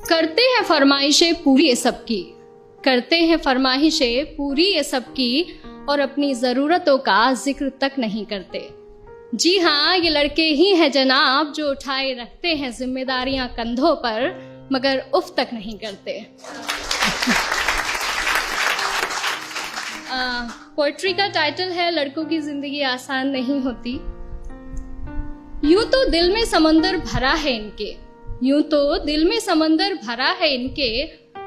करते हैं फरमाइशें पूरी ये सबकी, करते हैं फरमाइशें पूरी ये सबकी, और अपनी ज़रूरतों का जिक्र तक नहीं करते। जी हाँ, ये लड़के ही हैं जनाब जो उठाए रखते हैं जिम्मेदारियां कंधों पर, मगर उफ तक नहीं करते। पोएट्री का टाइटल है लड़कों की जिंदगी आसान नहीं होती। यूं तो दिल में समंदर भरा है इनके, यूं तो दिल में समंदर भरा है इनके,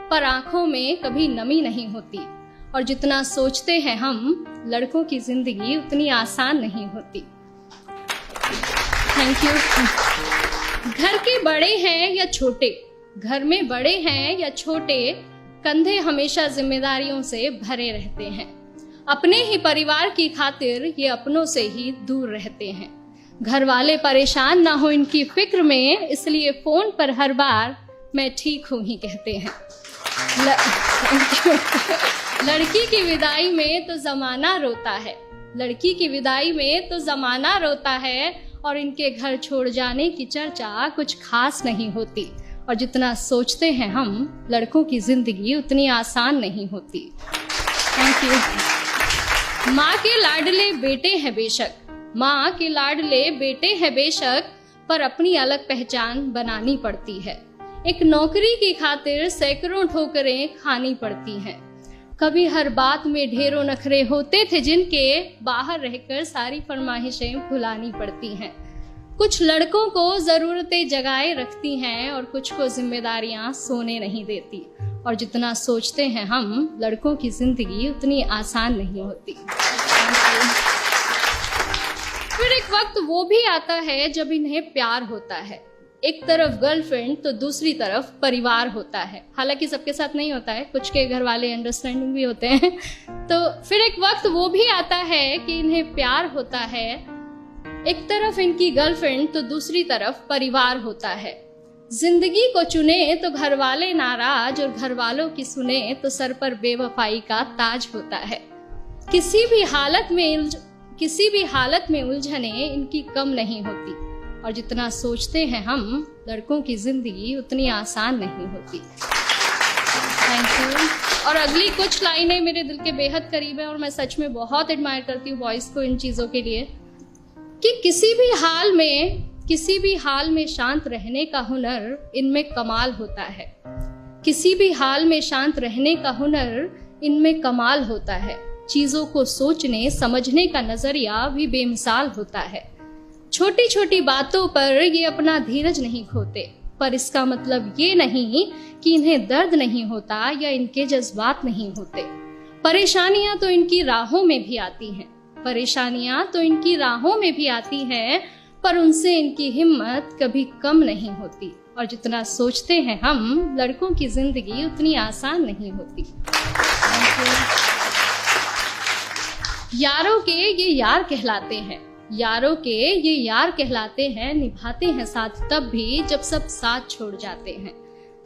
पर आंखों में कभी नमी नहीं होती। और जितना सोचते हैं हम, लड़कों की जिंदगी उतनी आसान नहीं होती। Thank you. घर के बड़े हैं या छोटे, घर में बड़े हैं या छोटे, कंधे हमेशा जिम्मेदारियों से भरे रहते हैं। अपने ही परिवार की खातिर ये अपनों से ही दूर रहते हैं। घर वाले परेशान ना हो इनकी फिक्र में, इसलिए फोन पर हर बार मैं ठीक हूं ही कहते हैं। लड़की की विदाई में तो जमाना रोता है, लड़की की विदाई में तो जमाना रोता है, और इनके घर छोड़ जाने की चर्चा कुछ खास नहीं होती। और जितना सोचते हैं हम, लड़कों की जिंदगी उतनी आसान नहीं होती। Thank you. माँ के लाडले बेटे हैं बेशक, माँ के लाडले बेटे हैं बेशक, पर अपनी अलग पहचान बनानी पड़ती है। एक नौकरी की खातिर सैकड़ों ठोकरें खानी पड़ती हैं। कभी हर बात में ढेरों नखरे होते थे जिनके, बाहर रहकर सारी फरमाइशें भुलानी पड़ती हैं। कुछ लड़कों को जरूरतें जगाए रखती हैं, और कुछ को जिम्मेदारियां सोने नहीं देती। और जितना सोचते हैं हम, लड़कों की जिंदगी उतनी आसान नहीं होती। फिर एक वक्त वो भी आता है जब इन्हें प्यार होता है। एक तरफ गर्लफ्रेंड तो दूसरी तरफ परिवार होता है। हालांकि सबके साथ नहीं होता है, कुछ के घर वाले अंडरस्टैंडिंग भी होते हैं। तो फिर एक वक्त वो भी आता है कि इन्हें प्यार होता है। एक तरफ इनकी गर्लफ्रेंड तो दूसरी तरफ परिवार होता है। जिंदगी को चुने तो घर वाले नाराज, और घर वालों की सुने तो सर पर बेवफाई का ताज होता है। किसी भी हालत में उलझने इनकी कम नहीं होती। और जितना सोचते हैं हम, लड़कों की जिंदगी उतनी आसान नहीं होती। Thank you. और अगली कुछ लाइनें मेरे दिल के बेहद करीब है, और मैं सच में बहुत एडमायर करती हूँ बॉयज को इन चीजों के लिए, कि किसी भी हाल में शांत रहने का हुनर इनमें कमाल होता है। किसी भी हाल में शांत रहने का हुनर इनमें कमाल होता है। चीजों को सोचने समझने का नजरिया भी बेमिसाल होता है। छोटी छोटी बातों पर ये अपना धीरज नहीं खोते, पर इसका मतलब ये नहीं कि इन्हें दर्द नहीं होता या इनके जज्बात नहीं होते। परेशानियां तो इनकी राहों में भी आती हैं, परेशानियां तो इनकी राहों में भी आती हैं, पर उनसे इनकी हिम्मत कभी कम नहीं होती। और जितना सोचते हैं हम, लड़कों की जिंदगी उतनी आसान नहीं होती। यारों के ये यार कहलाते हैं, यारों के ये यार कहलाते हैं, निभाते हैं साथ तब भी जब सब साथ छोड़ जाते हैं।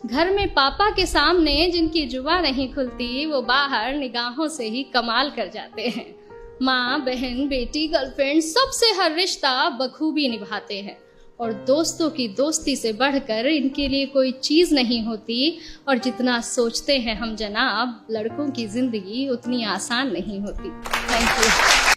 घर में पापा के सामने जिनकी जुबान नहीं खुलती, वो बाहर निगाहों से ही कमाल कर जाते हैं। माँ, बहन, बेटी, गर्लफ्रेंड, सबसे हर रिश्ता बखूबी निभाते हैं। और दोस्तों की दोस्ती से बढ़कर इनके लिए कोई चीज नहीं होती। और जितना सोचते हैं हम जनाब, लड़कों की जिंदगी उतनी आसान नहीं होती। Thank you.